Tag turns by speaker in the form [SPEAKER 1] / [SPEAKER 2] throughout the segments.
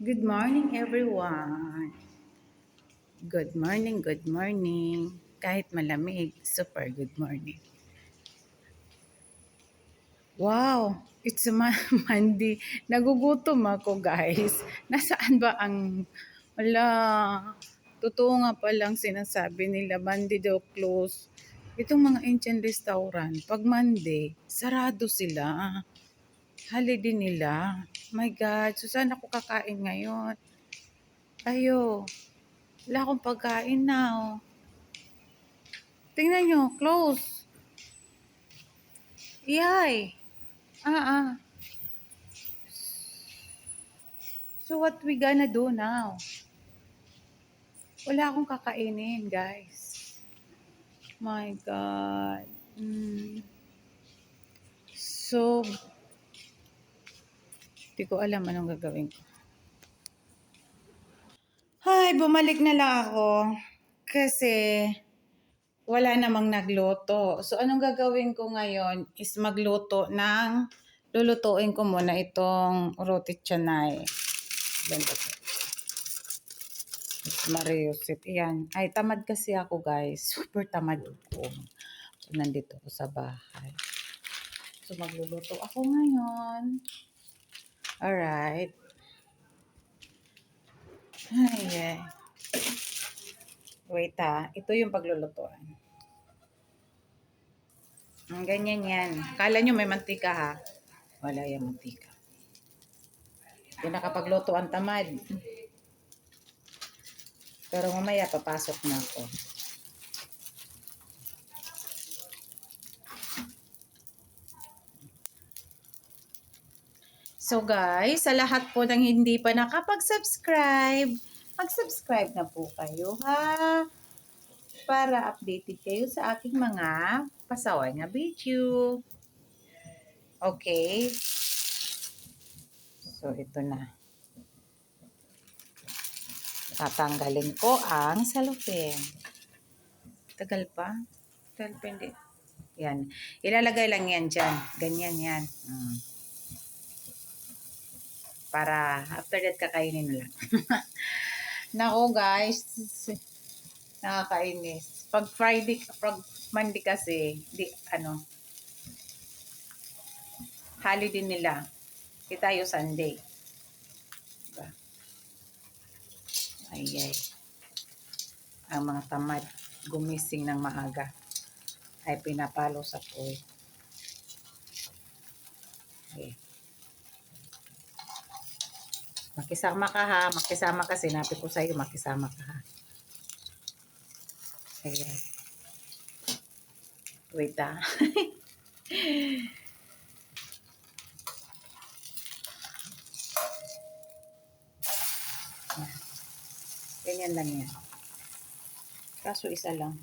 [SPEAKER 1] Good morning, everyone. Good morning, good morning. Kahit malamig, super good morning. Wow, it's a Monday. Nagugutom ako, guys. Nasaan ba ang... Wala, totoo nga palang sinasabi nila, Monday daw close. Itong mga Indian restaurant, pag Monday, sarado sila. Holiday nila. My God, so saan ako kakain ngayon? Ayo. Wala akong pagkain na, oh. Tingnan nyo, close. Iyay. Ah. So what we gonna do now? Wala akong kakainin, guys. My God. So, di ko alam anong gagawin ko. Ay, bumalik na lang ako. Kasi, wala namang nagluto. So, anong gagawin ko ngayon is magluto ng lulutuin ko muna itong roti canai. Ganda po. Mariusip. Yan. Ay, tamad kasi ako, guys. Super tamad ko. Nandito ako sa bahay. So, magluluto ako ngayon. Alright. Ay. Wait ito yung paglulutuan. Ganyan yan. Kala nyo may mantika ha? Wala yung mantika. Yung nakapagluto ang tamad. Pero mamaya papasok na ako. So guys, sa lahat po ng hindi pa nakapag-subscribe, mag-subscribe na po kayo ha. Para updated kayo sa aking mga pasaway na video. Okay. So ito na. Tatanggalin ko ang salupin. Tagal pa? Tagal pa hindi. Yan. Ilalagay lang yan dyan. Ganyan yan. Para after that kakainin na lang. Nako guys. Nakakainis. Pag Monday kasi, holiday nila. Di tayo Sunday. Diba? Ay. Ang mga tamad gumising ng maaga ay pinapalo sa pool. Okay. Makisama ka ha. Makisama ka. Sinabi ko sa'yo, makisama ka ha. Ayan. Wait Ganyan lang yan. Kaso isa lang.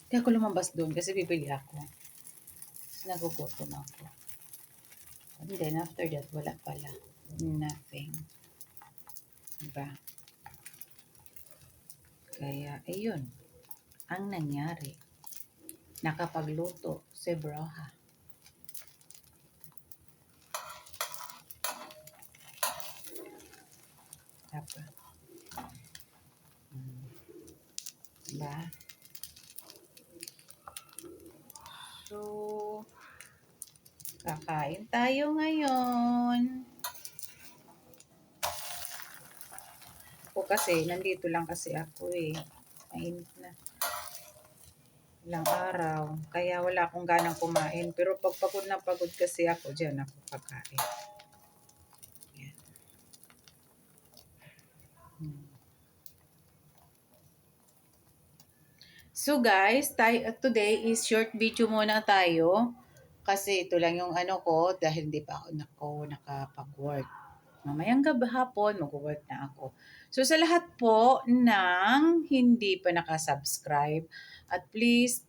[SPEAKER 1] Kaya ako lumabas doon kasi bibili ako. Nagugutom ako. And then after that, wala pala. Nothing. Diba? Kaya, ayun. Ang nangyari. Nakapagluto si Broha. Dapat. Diba? So, kakain tayo ngayon. Ako kasi, nandito lang kasi ako eh. Mainit na. Ilang araw. Kaya wala akong ganang kumain. Pero pag pagod na pagod kasi ako, dyan ako kakain. Yan. So guys, today is short video muna tayo. Kasi ito lang yung ano ko dahil hindi pa ako nakapag-work. Mamayang hapon, mag-work na ako. So sa lahat po ng hindi pa nakasubscribe, at please,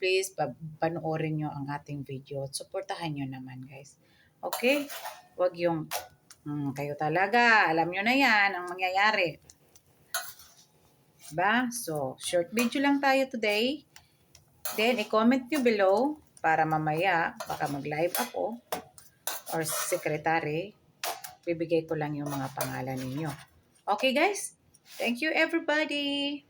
[SPEAKER 1] panoorin nyo ang ating video. Supportahan nyo naman guys. Okay? Huwag yung, kayo talaga, alam nyo na yan ang mangyayari. Diba? So, short video lang tayo today. Then, i-comment nyo below para mamaya, baka mag-live ako or secretary, bibigay ko lang yung mga pangalan ninyo. Okay guys? Thank you everybody!